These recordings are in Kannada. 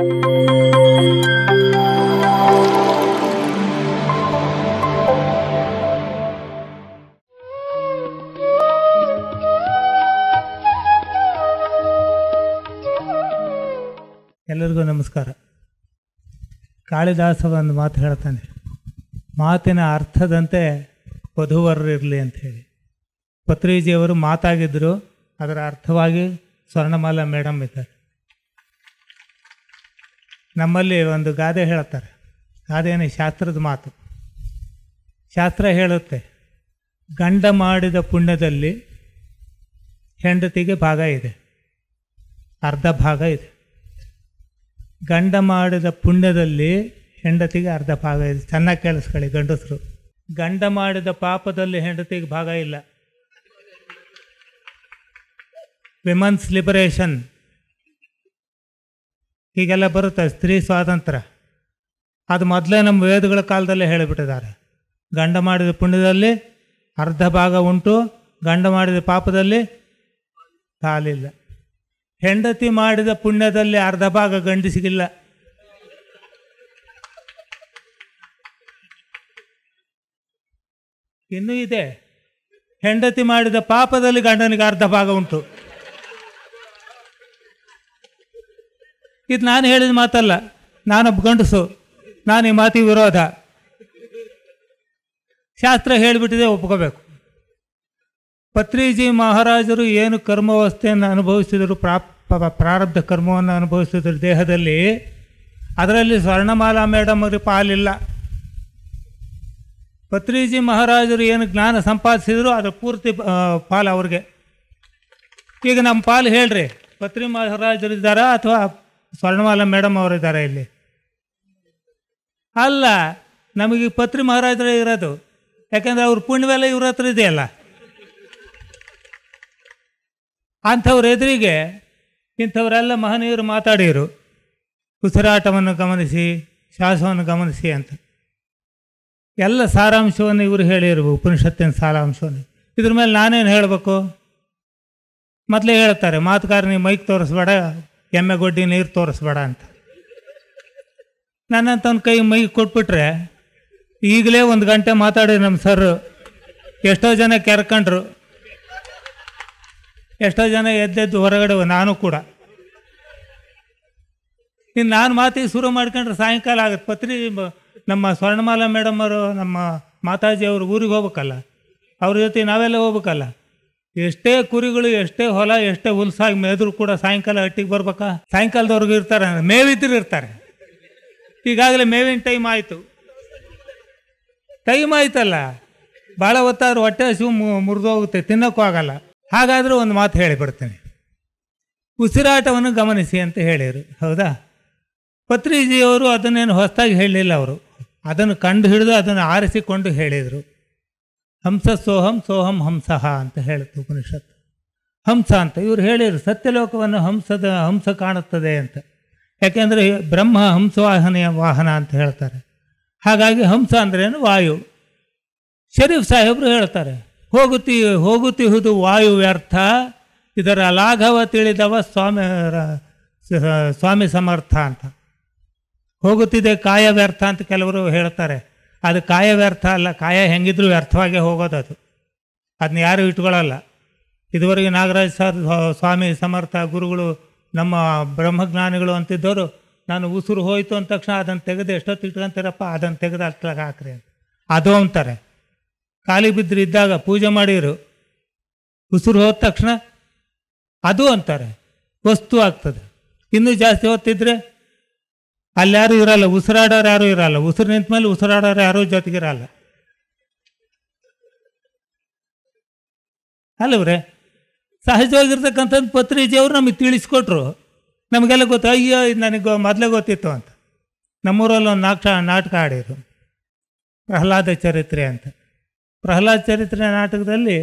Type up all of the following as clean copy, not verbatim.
ಎಲ್ಲರಿಗೂ ನಮಸ್ಕಾರ. ಕಾಳಿದಾಸ ಒಂದು ಮಾತು ಹೇಳ್ತಾನೆ, ಮಾತಿನ ಅರ್ಥದಂತೆ ವಧುವರರಿರಲಿ ಅಂತ ಹೇಳಿ. ಪತ್ರಿಜಿಯವರು ಮಾತಾಗಿದ್ದರು, ಅದರ ಅರ್ಥವಾಗಿ ಸ್ವರ್ಣಮಾಲಾ ಮೇಡಮ್ ಇದ್ದಾರೆ. ನಮ್ಮಲ್ಲಿ ಒಂದು ಗಾದೆ ಹೇಳ್ತಾರೆ, ಗಾದೆನೇ ಶಾಸ್ತ್ರದ ಮಾತು. ಶಾಸ್ತ್ರ ಹೇಳುತ್ತೆ, ಗಂಡ ಮಾಡಿದ ಪುಣ್ಯದಲ್ಲಿ ಹೆಂಡತಿಗೆ ಭಾಗ ಇದೆ, ಅರ್ಧ ಭಾಗ ಇದೆ. ಗಂಡ ಮಾಡಿದ ಪುಣ್ಯದಲ್ಲಿ ಹೆಂಡತಿಗೆ ಅರ್ಧ ಭಾಗ ಇದೆ. ಚೆನ್ನಾಗಿ ಕೇಳಿಸ್ಕೊಳ್ಳಿ ಗಂಡಸರು. ಗಂಡ ಮಾಡಿದ ಪಾಪದಲ್ಲಿ ಹೆಂಡತಿಗೆ ಭಾಗ ಇಲ್ಲ. ವಿಮೆನ್ಸ್ ಲಿಬರೇಷನ್ ಹೀಗೆಲ್ಲ ಬರುತ್ತೆ, ಸ್ತ್ರೀ ಸ್ವಾತಂತ್ರ್ಯ. ಅದು ಮೊದಲೇ ನಮ್ಮ ವೇದಗಳ ಕಾಲದಲ್ಲೇ ಹೇಳಿಬಿಟ್ಟಿದ್ದಾರೆ. ಗಂಡ ಮಾಡಿದ ಪುಣ್ಯದಲ್ಲಿ ಅರ್ಧ ಭಾಗ ಉಂಟು, ಗಂಡ ಮಾಡಿದ ಪಾಪದಲ್ಲಿ ಕಾಲಿಲ್ಲ. ಹೆಂಡತಿ ಮಾಡಿದ ಪುಣ್ಯದಲ್ಲಿ ಅರ್ಧ ಭಾಗ ಗಂಡಸಿಗಿಲ್ಲ. ಇನ್ನೂ ಇದೆ, ಹೆಂಡತಿ ಮಾಡಿದ ಪಾಪದಲ್ಲಿ ಗಂಡನಿಗೆ ಅರ್ಧ ಭಾಗ ಉಂಟು. ಇದು ನಾನು ಹೇಳಿದ ಮಾತಲ್ಲ, ನಾನೊಬ್ಬ ಗಂಡಸು, ನಾನು ಈ ಮಾತಿಗೆ ವಿರೋಧ. ಶಾಸ್ತ್ರ ಹೇಳಿಬಿಟ್ಟಿದೆ, ಒಪ್ಕೋಬೇಕು. ಪತ್ರಿಜಿ ಮಹಾರಾಜರು ಏನು ಕರ್ಮಾವಸ್ಥೆಯನ್ನು ಅನುಭವಿಸಿದರು, ಪ್ರಾರಬ್ಧ ಕರ್ಮವನ್ನು ಅನುಭವಿಸಿದರು ದೇಹದಲ್ಲಿ, ಅದರಲ್ಲಿ ಸ್ವರ್ಣಮಾಲಾ ಮೇಡಮ್ ಅವರಿಗೆ ಪಾಲಿಲ್ಲ. ಪತ್ರಿಜಿ ಮಹಾರಾಜರು ಏನು ಜ್ಞಾನ ಸಂಪಾದಿಸಿದ್ರು ಅದರ ಪೂರ್ತಿ ಪಾಲು ಅವ್ರಿಗೆ. ಈಗ ನಮ್ಮ ಪಾಲು ಹೇಳ್ರಿ, ಪತ್ರಿ ಮಹಾರಾಜರು ಇದ್ದಾರಾ ಅಥವಾ ಸ್ವರ್ಣಮಾಲಾ ಮೇಡಮ್ ಅವರಿದ್ದಾರೆ ಇಲ್ಲಿ? ಅಲ್ಲ, ನಮಗೆ ಪತ್ರಿ ಮಹಾರಾಜರೇ ಇರೋದು. ಯಾಕಂದರೆ ಅವ್ರ ಪುಣ್ಯವೆಲ್ಲ ಇವ್ರ ಹತ್ರ ಇದೆಯಲ್ಲ. ಅಂಥವ್ರ ಎದುರಿಗೆ ಇಂಥವರೆಲ್ಲ ಮಹನೀಯರು ಮಾತಾಡಿದರು, ಉಸಿರಾಟವನ್ನು ಗಮನಿಸಿ, ಶ್ವಾಸವನ್ನು ಗಮನಿಸಿ ಅಂತ. ಎಲ್ಲ ಸಾರಾಂಶವನ್ನು ಇವರು ಹೇಳಿರು, ಉಪನಿಷತ್ತಿನ ಸಾರಾಂಶವನ್ನು. ಇದ್ರ ಮೇಲೆ ನಾನೇನು ಹೇಳಬೇಕು? ಮೊದಲೇ ಹೇಳ್ತಾರೆ, ಮಾತುಗಾರನಿಗೆ ಮೈಕ್ ತೋರಿಸ್ಬೇಡ, ಎಮ್ಮೆ ಗೊಡ್ಡಿ ನೀರು ತೋರಿಸ್ಬೇಡ ಅಂತ. ನನ್ನಂತವನ ಕೈ ಮೈಕ್ ಕೊಟ್ಬಿಟ್ರೆ ಈಗಲೇ 1 ಗಂಟೆ ಮಾತಾಡಿ ನಮ್ಮ ಸರ್ ಎಷ್ಟೋ ಜನ ಕೆರ್ಕೊಂಡ್ರು, ಎಷ್ಟೋ ಜನ ಎದ್ದೆದ್ದು ಹೊರಗಡೆ, ನಾನು ಕೂಡ. ಇನ್ನು ನಾನು ಮಾತಿಗೆ ಶುರು ಮಾಡ್ಕೊಂಡ್ರೆ ಸಾಯಂಕಾಲ ಆಗುತ್ತೆ. ಪತ್ರಿ ನಮ್ಮ ಸ್ವರ್ಣಮಾಲಾ ಮೇಡಮ್ ಅವರು, ನಮ್ಮ ಮಾತಾಜಿ ಅವರು ಊರಿಗೆ ಹೋಗ್ಬೇಕಲ್ಲ, ಅವ್ರ ಜೊತೆ ನಾವೆಲ್ಲ ಹೋಗ್ಬೇಕಲ್ಲ. ಎಷ್ಟೇ ಕುರಿಗಳು, ಎಷ್ಟೇ ಹೊಲ, ಎಷ್ಟೇ ಹುಲ್ಸಾಗಿ ಮೇದ್ರು ಕೂಡ ಸಾಯಂಕಾಲ ಹಟ್ಟಿಗೆ ಬರ್ಬೇಕಾ? ಸಾಯಂಕಾಲದವ್ರಿಗೆ ಇರ್ತಾರೆ, ಮೇವಿದ್ರು ಇರ್ತಾರೆ. ಈಗಾಗಲೇ ಮೇವಿನ ಟೈಮ್ ಆಯಿತು. ಟೈಮ್ ಆಯ್ತಲ್ಲ, ಭಾಳ ಹೊತ್ತಾದ್ರೂ ಹೊಟ್ಟೆ ಹಸಿವು ಮುರಿದೋಗುತ್ತೆ, ತಿನ್ನೋಕ್ಕೂ ಆಗಲ್ಲ. ಹಾಗಾದರೂ ಒಂದು ಮಾತು ಹೇಳಿಬಿಡ್ತೀನಿ, ಉಸಿರಾಟವನ್ನು ಗಮನಿಸಿ ಅಂತ ಹೇಳಿದರು. ಹೌದಾ? ಪತ್ರಿಜಿಯವರು ಅದನ್ನೇನು ಹೊಸದಾಗಿ ಹೇಳಲಿಲ್ಲ, ಅವರು ಅದನ್ನು ಕಂಡು ಹಿಡಿದು ಅದನ್ನು ಆರಿಸಿಕೊಂಡು ಹೇಳಿದರು. ಹಂಸ ಸೋಹಂ ಸೋಹಂ ಹಂಸಃ ಅಂತ ಹೇಳುತ್ತೆ ಉಪನಿಷತ್ತು. ಹಂಸ ಅಂತ ಇವರು ಹೇಳಿದರು, ಸತ್ಯಲೋಕವನ್ನು ಹಂಸ ಕಾಣುತ್ತದೆ ಅಂತ. ಯಾಕೆಂದರೆ ಬ್ರಹ್ಮ ಹಂಸವಾಹನೆಯ ವಾಹನ ಅಂತ ಹೇಳ್ತಾರೆ. ಹಾಗಾಗಿ ಹಂಸ ಅಂದ್ರೇನು? ವಾಯು. ಶರೀಫ್ ಸಾಹೇಬರು ಹೇಳ್ತಾರೆ, ಹೋಗುತ್ತಿಹುದು ವಾಯು ವ್ಯರ್ಥ, ಇದರ ಲಾಘವ ತಿಳಿದವ ಸ್ವಾಮಿ ಸಮರ್ಥ ಅಂತ. ಹೋಗುತ್ತಿದೆ ಕಾಯ ವ್ಯರ್ಥ ಅಂತ ಕೆಲವರು ಹೇಳ್ತಾರೆ. ಅದು ಕಾಯ ವ್ಯರ್ಥ ಅಲ್ಲ, ಕಾಯ ಹೆಂಗಿದ್ರು ವ್ಯರ್ಥವಾಗೇ ಹೋಗೋದು. ಅದನ್ನ ಯಾರು ಇಟ್ಕೊಳ್ಳಲ್ಲ. ಇದುವರೆಗೆ ನಾಗರಾಜ್ ಸರ್, ಸ್ವಾಮಿ ಸಮರ್ಥ ಗುರುಗಳು, ನಮ್ಮ ಬ್ರಹ್ಮಜ್ಞಾನಿಗಳು ಅಂತಿದ್ದವರು, ನಾನು ಉಸಿರು ಹೋಯಿತು ಅಂದ ತಕ್ಷಣ ಅದನ್ನು ತೆಗೆದು ಎಷ್ಟೊತ್ತು ಇಟ್ಕೊಂತೀರಪ್ಪ, ಅದನ್ನು ತೆಗೆದು ಅಟ್ಲಾಗ ಹಾಕ್ರಿ ಅಂತ. ಅದು ಅಂತಾರೆ. ಖಾಲಿ ಬಿದ್ದರು ಇದ್ದಾಗ ಪೂಜೆ ಮಾಡಿರು, ಉಸಿರು ಹೋದ ತಕ್ಷಣ ಅದು ಅಂತಾರೆ, ವಸ್ತು ಆಗ್ತದೆ. ಇನ್ನೂ ಜಾಸ್ತಿ ಹೊತ್ತಿದ್ರೆ ಅಲ್ಲಿ ಯಾರೂ ಇರಲ್ಲ, ಉಸಿರಾಡೋರು ಯಾರೂ ಇರಲ್ಲ. ಉಸಿರು ನಿಂತ ಮೇಲೆ ಉಸಿರಾಡೋರು ಯಾರೂ ಜೊತೆಗಿರಲ್ಲ ಅಲ್ಲವ್ರೆ. ಸಹಜವಾಗಿರ್ತಕ್ಕಂಥದ್ದು ಪತ್ರಿಜಿಯವರು ನಮಗೆ ತಿಳಿಸ್ಕೊಟ್ರು. ನಮಗೆಲ್ಲ ಗೊತ್ತು, ಅಯ್ಯೋ ಇದು ನನಗೆ ಮೊದಲೇ ಗೊತ್ತಿತ್ತು ಅಂತ. ನಮ್ಮೂರಲ್ಲಿ ಒಂದು ನಾಟಕ ಆಡಿರು, ಪ್ರಹ್ಲಾದ ಚರಿತ್ರೆ ಅಂತ. ಪ್ರಹ್ಲಾದ ಚರಿತ್ರೆ ನಾಟಕದಲ್ಲಿ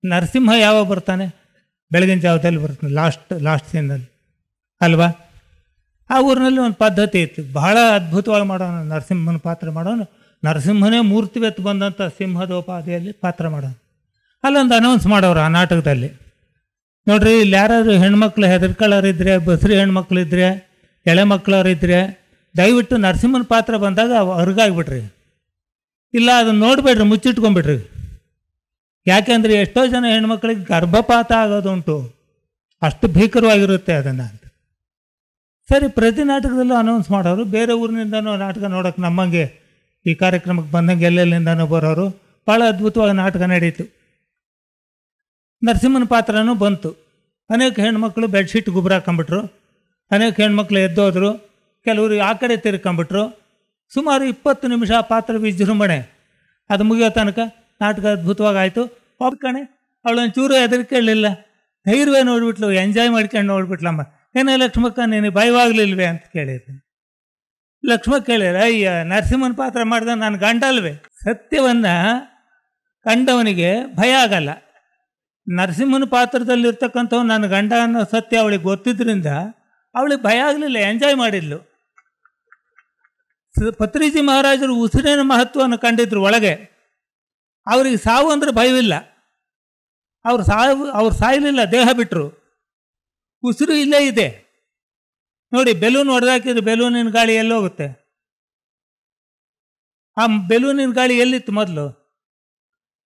ನರಸಿಂಹ ಯಾವಾಗ ಬರ್ತಾನೆ? ಬೆಳಗಿನ ಜಾವದಲ್ಲಿ ಬರ್ತಾನೆ, ಲಾಸ್ಟ್ ಸೀನಲ್ಲಿ ಅಲ್ವಾ? ಆ ಊರಿನಲ್ಲಿ ಒಂದು ಪದ್ಧತಿ ಇತ್ತು, ಬಹಳ ಅದ್ಭುತವಾಗಿ ಮಾಡೋನು ನರಸಿಂಹನ ಪಾತ್ರ ಮಾಡೋನು. ನರಸಿಂಹನೇ ಮೂರ್ತಿವೆತ್ತು ಬಂದಂಥ ಸಿಂಹದೋಪಾದಿಯಲ್ಲಿ ಪಾತ್ರ ಮಾಡೋನು. ಅಲ್ಲೊಂದು ಅನೌನ್ಸ್ ಮಾಡೋರು ಆ ನಾಟಕದಲ್ಲಿ, ನೋಡ್ರಿ ಇಲ್ಲಿ ಯಾರಾದ್ರು ಹೆಣ್ಮಕ್ಳು ಹೆದರ್ಕೊಳ್ಳೋರಿದ್ರೆ, ಬಸ್ರಿ ಹೆಣ್ಮಕ್ಳಿದ್ರೆ ಎಳೆ ಮಕ್ಕಳವ್ರಿದ್ರೆ ದಯವಿಟ್ಟು ನರಸಿಂಹನ ಪಾತ್ರ ಬಂದಾಗ ಹೊರಗಾಗ್ಬಿಟ್ರಿ, ಇಲ್ಲ ಅದನ್ನು ನೋಡಿಬೇಡ್ರಿ, ಮುಚ್ಚಿಟ್ಕೊಂಡ್ಬಿಡ್ರಿ. ಯಾಕೆಂದರೆ ಎಷ್ಟೋ ಜನ ಹೆಣ್ಮಕ್ಳಿಗೆ ಗರ್ಭಪಾತ ಆಗೋದುಂಟು, ಅಷ್ಟು ಭೀಕರವಾಗಿರುತ್ತೆ ಅದನ್ನು ಅಂತ. ಸರಿ, ಪ್ರತಿ ನಾಟಕದಲ್ಲೂ ಅನೌನ್ಸ್ ಮಾಡೋರು, ಬೇರೆ ಊರಿನಿಂದನೂ ನಾಟಕ ನೋಡೋಕೆ ನಮ್ಮಂಗೆ ಈ ಕಾರ್ಯಕ್ರಮಕ್ಕೆ ಬಂದಂಗೆ ಎಲ್ಲೆಲ್ಲಿಂದನೂ ಬರೋರು. ಭಾಳ ಅದ್ಭುತವಾಗಿ ನಾಟಕ ನಡೀತು. ನರಸಿಂಹನ ಪಾತ್ರನೂ ಬಂತು. ಅನೇಕ ಹೆಣ್ಮಕ್ಳು ಬೆಡ್ಶೀಟ್ ಗುಬ್ರ ಹಾಕೊಂಬಿಟ್ರು, ಅನೇಕ ಹೆಣ್ಮಕ್ಳು ಎದ್ದೋದ್ರು, ಕೆಲವರು ಆ ಕಡೆ ತಿರ್ಕೊಂಬಿಟ್ರು. ಸುಮಾರು 20 ನಿಮಿಷ ಆ ಪಾತ್ರ ವಿಜೃಂಭಣೆ. ಅದು ಮುಗಿಯೋ ತನಕ ನಾಟಕ ಅದ್ಭುತವಾಗಿ ಆಯಿತು. ಕಣೆ ಅವಳೊಂದು ಚೂರು ಹೆದರಿಕೆಳಿಲ್ಲ, ಧೈರ್ಯವೇ ನೋಡ್ಬಿಟ್ಲು, ಎಂಜಾಯ್ ಮಾಡ್ಕೊಂಡು ನೋಡ್ಬಿಟ್ಲಮ್ಮ. ಏನೇ ಲಕ್ಷ್ಮಕ್ಕ, ನೀನು ಭಯವಾಗಲಿಲ್ವೇ ಅಂತ ಕೇಳಿದ್ದೀನಿ. ಲಕ್ಷ್ಮಕ್ಕ ಕೇಳಿರ, ಅಯ್ಯ ನರಸಿಂಹನ ಪಾತ್ರ ಮಾಡಿದ ನಾನು ಗಂಡ ಅಲ್ವೇ. ಸತ್ಯವನ್ನು ಕಂಡವನಿಗೆ ಭಯ ಆಗಲ್ಲ. ನರಸಿಂಹನ ಪಾತ್ರದಲ್ಲಿರ್ತಕ್ಕಂಥವು ನನ್ನ ಗಂಡ ಅನ್ನೋ ಸತ್ಯ ಅವಳಿಗೆ ಗೊತ್ತಿದ್ದರಿಂದ ಅವಳಿಗೆ ಭಯ ಆಗಲಿಲ್ಲ, ಎಂಜಾಯ್ ಮಾಡಿದ್ಲು. ಪತ್ರಿಜಿ ಮಹಾರಾಜರು ಉಸಿರಿನ ಮಹತ್ವವನ್ನು ಕಂಡಿದ್ರು ಒಳಗೆ. ಅವ್ರಿಗೆ ಸಾವು ಅಂದರೆ ಭಯವಿಲ್ಲ. ಅವ್ರು ಸಾಯಲಿಲ್ಲ, ದೇಹ ಬಿಟ್ಟರು, ಉಸಿರು ಇಲ್ಲೇ ಇದೆ. ನೋಡಿ, ಬೆಲೂನ್ ಹೊಡೆದಾಕಿದ್ರೆ ಬೆಲೂನಿನ ಗಾಳಿ ಎಲ್ಲೋಗುತ್ತೆ? ಆ ಬೆಲೂನಿನ ಗಾಳಿ ಎಲ್ಲಿತ್ತು ಮೊದಲು?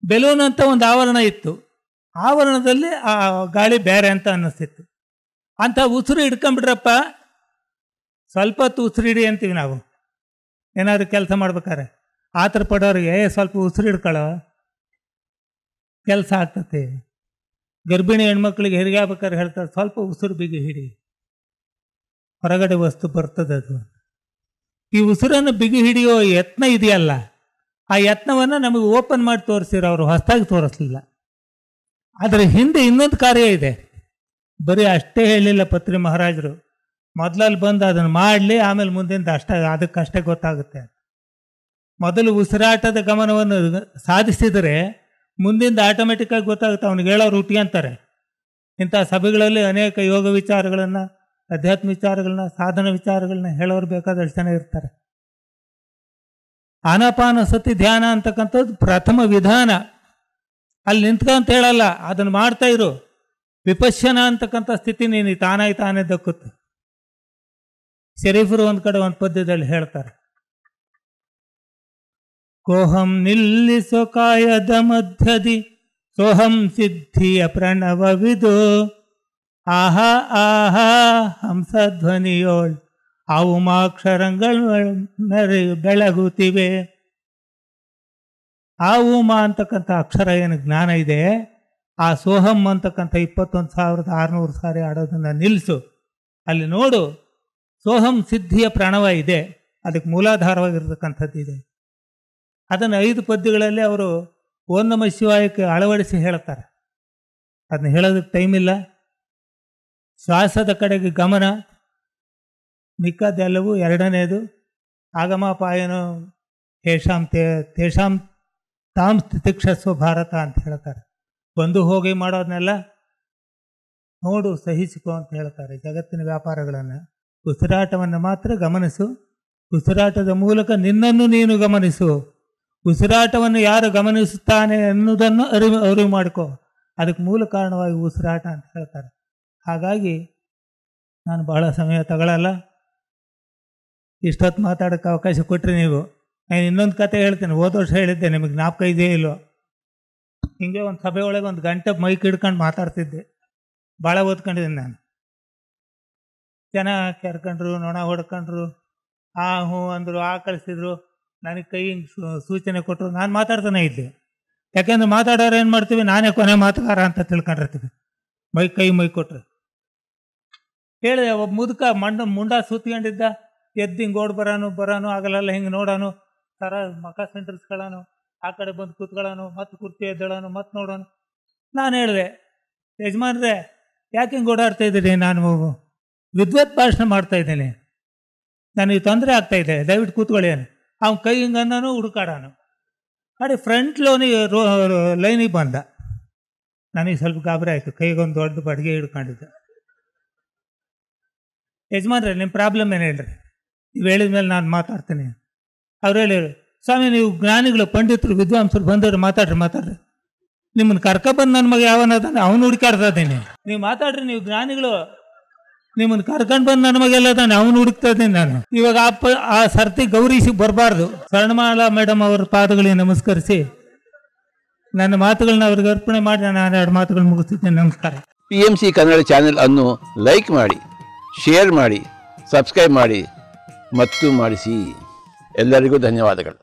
ಬೆಲೂನ್ ಅಂತ ಒಂದು ಆವರಣ ಇತ್ತು, ಆವರಣದಲ್ಲಿ ಆ ಗಾಳಿ ಬೇರೆ ಅಂತ ಅನ್ನಿಸ್ತಿತ್ತು. ಅಂಥ ಉಸಿರು ಹಿಡ್ಕೊಂಬಿಟ್ರಪ್ಪ, ಸ್ವಲ್ಪ ಹೊತ್ತು ಉಸಿರು ಹಿಡಿ ಅಂತೀವಿ ನಾವು ಏನಾದರೂ ಕೆಲಸ ಮಾಡ್ಬೇಕಾರೆ. ಆತರ ಪಡೋರಿಗೆ ಸ್ವಲ್ಪ ಉಸಿರು ಹಿಡ್ಕೊಳ್ಳೋ, ಕೆಲಸ ಆಗ್ತತೆ. ಗರ್ಭಿಣಿ ಹೆಣ್ಮಕ್ಳಿಗೆ ಹೆರಿಗೆ ಆಗ್ಬೇಕಾದ್ರೆ ಹೇಳ್ತಾರೆ, ಸ್ವಲ್ಪ ಉಸಿರು ಬಿಗಿ ಹಿಡಿ, ಹೊರಗಡೆ ವಸ್ತು ಬರ್ತದೆ ಅದು. ಈ ಉಸಿರನ್ನು ಬಿಗಿ ಹಿಡಿಯೋ ಯತ್ನ ಇದೆಯಲ್ಲ, ಆ ಯತ್ನವನ್ನು ನಮಗೆ ಓಪನ್ ಮಾಡಿ ತೋರಿಸಿರೋ ಅವರು, ಹೊಸದಾಗಿ ತೋರಿಸಲಿಲ್ಲ. ಅದರ ಹಿಂದೆ ಇನ್ನೊಂದು ಕಾರ್ಯ ಇದೆ. ಬರೀ ಅಷ್ಟೇ ಹೇಳಿಲ್ಲ ಪತ್ರಿ ಮಹಾರಾಜರು, ಮೊದಲಲ್ಲಿ ಬಂದು ಅದನ್ನು ಮಾಡಲಿ, ಆಮೇಲೆ ಮುಂದಿಂದ ಅದಕ್ಕಷ್ಟೇ ಗೊತ್ತಾಗುತ್ತೆ. ಮೊದಲು ಉಸಿರಾಟದ ಗಮನವನ್ನು ಸಾಧಿಸಿದರೆ ಮುಂದಿಂದ ಆಟೋಮೆಟಿಕ್ಕಾಗಿ ಗೊತ್ತಾಗುತ್ತೆ. ಅವ್ನಿಗೆ ಹೇಳೋ ರೂಟಿ ಅಂತಾರೆ. ಇಂಥ ಸಭೆಗಳಲ್ಲಿ ಅನೇಕ ಯೋಗ ವಿಚಾರಗಳನ್ನು, ಅಧ್ಯಾತ್ಮ ವಿಚಾರಗಳನ್ನ, ಸಾಧನ ವಿಚಾರಗಳನ್ನ ಹೇಳೋರು ಬೇಕಾದಷ್ಟು ಜನ ಇರ್ತಾರೆ. ಆನಾಪಾನ ಸತಿ ಧ್ಯಾನ ಅಂತಕ್ಕಂಥದ್ದು ಪ್ರಥಮ ವಿಧಾನ. ಅಲ್ಲಿ ನಿಂತ್ಕೊಂತ ಹೇಳಲ್ಲ, ಅದನ್ನು ಮಾಡ್ತಾ ಇರು. ವಿಪಶ್ಯನ ಅಂತಕ್ಕಂಥ ಸ್ಥಿತಿ ನೀನು ತಾನೇ ದಕ್ಕುತ್ತೆ. ಶರೀಫರು ಒಂದು ಕಡೆ ಒಂದು ಪದ್ಯದಲ್ಲಿ ಹೇಳ್ತಾರೆ, ಕೋಹಂ ನಿಲ್ಲಿಸೋ ಕಾಯದ ಮಧ್ಯದಿ ಸೋಹಂ ಸಿದ್ಧಿಯ ಪ್ರಣವವಿದು, ಆಹಾ ಆಹಾ ಹಂಸಧ್ವನಿಯೋಳ್ ಅವು ಮಾಕ್ಷರಗಳು ಬೆಳಗುತ್ತಿವೆ. ಆ ಉಮ ಅಂತಕ್ಕಂಥ ಅಕ್ಷರ ಏನು ಜ್ಞಾನ ಇದೆ, ಆ ಸೋಹಂ ಅಂತಕ್ಕಂಥ 21,600 ಸಾರಿ ಆಡೋದನ್ನು ನಿಲ್ಲಿಸು. ಅಲ್ಲಿ ನೋಡು, ಸೋಹಂ ಸಿದ್ಧಿಯ ಪ್ರಣವ ಇದೆ, ಅದಕ್ಕೆ ಮೂಲಾಧಾರವಾಗಿರ್ತಕ್ಕಂಥದ್ದು ಇದೆ. ಅದನ್ನು 5 ಪದ್ಯಗಳಲ್ಲಿ ಅವರು ಓಂ ನಮಃ ಶಿವಾಯಕ್ಕೆ ಅಳವಡಿಸಿ ಹೇಳ್ತಾರೆ. ಅದನ್ನ ಹೇಳೋದಕ್ಕೆ ಟೈಮ್ ಇಲ್ಲ. ಶ್ವಾಸದ ಕಡೆಗೆ ಗಮನ, ಮಿಕ್ಕದ್ದೆಲ್ಲವೂ ಎರಡನೇದು. ಆಗಮಪಾಯನೋ ತೇಷಾಂ ತಾಂ ತಿತಿಕ್ಷಸ್ವ ಭಾರತ ಅಂತ ಹೇಳ್ತಾರೆ. ಬಂದು ಹೋಗಿ ಮಾಡೋದನ್ನೆಲ್ಲ ನೋಡು, ಸಹಿಸಿಕೋ ಅಂತ ಹೇಳ್ತಾರೆ. ಜಗತ್ತಿನ ವ್ಯಾಪಾರಗಳನ್ನು, ಉಸಿರಾಟವನ್ನು ಮಾತ್ರ ಗಮನಿಸು. ಉಸಿರಾಟದ ಮೂಲಕ ನಿನ್ನನ್ನು ನೀನು ಗಮನಿಸು. ಉಸಿರಾಟವನ್ನು ಯಾರು ಗಮನಿಸುತ್ತಾನೆ ಅನ್ನೋದನ್ನು ಅರಿವು ಮಾಡಿಕೋ. ಅದಕ್ಕೆ ಮೂಲ ಕಾರಣವಾಗಿ ಉಸಿರಾಟ ಅಂತ ಹೇಳ್ತಾರೆ. ಹಾಗಾಗಿ ನಾನು ಬಹಳ ಸಮಯ ತಗೊಳ್ಳಲ್ಲ. ಇಷ್ಟೊತ್ತು ಮಾತಾಡೋಕ್ಕೆ ಅವಕಾಶ ಕೊಟ್ಟರೆ ನೀವು, ನಾನು ಇನ್ನೊಂದು ಕತೆ ಹೇಳ್ತೇನೆ. ಹೋದ ವರ್ಷ ಹೇಳಿದ್ದೆ, ನಿಮಗೆ ಜ್ಞಾಪಕ ಇದೆಯೇ ಇಲ್ಲೋ. ಹಿಂಗೆ ಒಂದು ಸಭೆ ಒಳಗೆ 1 ಗಂಟೆ ಮೈಕ್ ಹಿಡ್ಕೊಂಡು ಮಾತಾಡ್ತಿದ್ದೆ. ಭಾಳ ಓದ್ಕೊಂಡಿದ್ದೀನಿ ನಾನು. ಜನ ಕೆರ್ಕೊಂಡ್ರು, ನೊಣ ಹೊಡ್ಕೊಂಡ್ರು, ಆ ಹ್ಞೂ ಅಂದರು, ಆ ಕಳಿಸಿದ್ರು, ನನಗೆ ಕೈ ಹಿಂಗೆ ಸೂಚನೆ ಕೊಟ್ಟರು. ನಾನು ಮಾತಾಡ್ತಾನೆ ಇದ್ದೆ. ಯಾಕೆಂದ್ರೆ ಮಾತಾಡೋರು ಏನು ಮಾಡ್ತೀವಿ, ನಾನೇ ಕೊನೆ ಮಾತುಗಾರ ಅಂತ ತಿಳ್ಕೊಂಡಿರ್ತೀವಿ. ಕೈ ಕೊಟ್ಟರು. ಹೇಳಿದೆ, ಒಬ್ಬ ಮುದುಕ ಮುಂಡ ಸುತ್ಕೊಂಡಿದ್ದ, ಎದ್ದು ಹಿಂಗೆ ಓಡ್ ಬರೋನು ಆಗಲ್ಲ, ಹಿಂಗೆ ನೋಡೋನು, ಥರ ಮಕ ಸೆಂಟರ್ಸ್ಕೊಳ್ಳೋನು, ಆ ಕಡೆ ಬಂದು ಕೂತ್ಕೊಳ್ಳೋನು, ಮತ್ತು ಕುರ್ತಿ ಎದ್ದೇಳೋನು, ಮತ್ತು ನೋಡೋನು. ನಾನು ಹೇಳಿದೆ, ಯಜಮಾನ್ರೆ ಯಾಕೆ ಹಿಂಗೆ ಓಡಾಡ್ತಾ ಇದ್ದೀನಿ, ನಾನು ವಿದ್ವತ್ ಭಾಷಣ ಮಾಡ್ತಾ ಇದ್ದೀನಿ, ನನಗೆ ತೊಂದರೆ ಆಗ್ತಾಯಿದೆ, ದಯವಿಟ್ಟು ಕೂತ್ಕೊಳ್ಳಿ. ಅವ್ನು ಕೈ ಹಿಂಗೆ ಅನ್ನೋನು, ಹುಡುಕಾಡೋನು. ನೋಡಿ, ಫ್ರಂಟ್ ಲೈನಿಗೆ ಬಂದ. ನನಗೆ ಸ್ವಲ್ಪ ಗಾಬರಿ ಆಯಿತು. ಕೈಗೊಂದು ದೊಡ್ಡ ಬಡಿಗೆ ಹಿಡ್ಕೊಂಡಿದ್ದೆ. ಯಜಮಾನ್ರೆ ನಿಮ್ಮ ಪ್ರಾಬ್ಲಮ್ ಏನು ಹೇಳ್ರಿ, ನೀವು ಹೇಳಿದ ಮೇಲೆ ನಾನು ಮಾತಾಡ್ತೀನಿ. ಅವ್ರು ಹೇಳಿದ್ರು, ಸ್ವಾಮಿ ನೀವು ಜ್ಞಾನಿಗಳು, ಪಂಡಿತರು, ವಿದ್ವಾಂಸರು ಬಂದವರು, ಮಾತಾಡ್ರಿ. ನಿಮ್ಮನ್ನು ಕರ್ಕೊಬಂದು ನನ್ನ ಮಗ ಯಾವನದಾನೆ ಅವನು ಹುಡುಕಾಡ್ತಾ ಇದ್ದೀನಿ, ನೀವು ಮಾತಾಡ್ರಿ, ನೀವು ಜ್ಞಾನಿಗಳು. ನಿಮ್ಮನ್ನು ಕರ್ಕೊಂಡು ಬಂದು ನನ್ನ ಮಗೆಲ್ಲ ತಾನೆ ಅವನು ಹುಡುಕ್ತಾ ಇದ್ದೀನಿ ನಾನು. ಇವಾಗ ಆ ಸರ್ತಿ ಗೌರೀಶಿ ಬರಬಾರ್ದು. ಸ್ವರ್ಣಮಾಲಾ ಮೇಡಮ್ ಅವರ ಪಾದಗಳಿಗೆ ನಮಸ್ಕರಿಸಿ ನನ್ನ ಮಾತುಗಳನ್ನ ಅವ್ರಿಗೆ ಅರ್ಪಣೆ ಮಾಡಿ ನಾನು 2 ಮಾತುಗಳು ಮುಗಿಸ್ತಿದ್ದೇನೆ. ನಮಸ್ಕಾರ. PMC ಕನ್ನಡ ಚಾನೆಲ್ ಅನ್ನು ಲೈಕ್ ಮಾಡಿ, ಶೇರ್ ಮಾಡಿ, ಸಬ್ಸ್ಕ್ರೈಬ್ ಮಾಡಿ ಮತ್ತು ಮಾಡಿಸಿ. ಎಲ್ಲರಿಗೂ ಧನ್ಯವಾದಗಳು.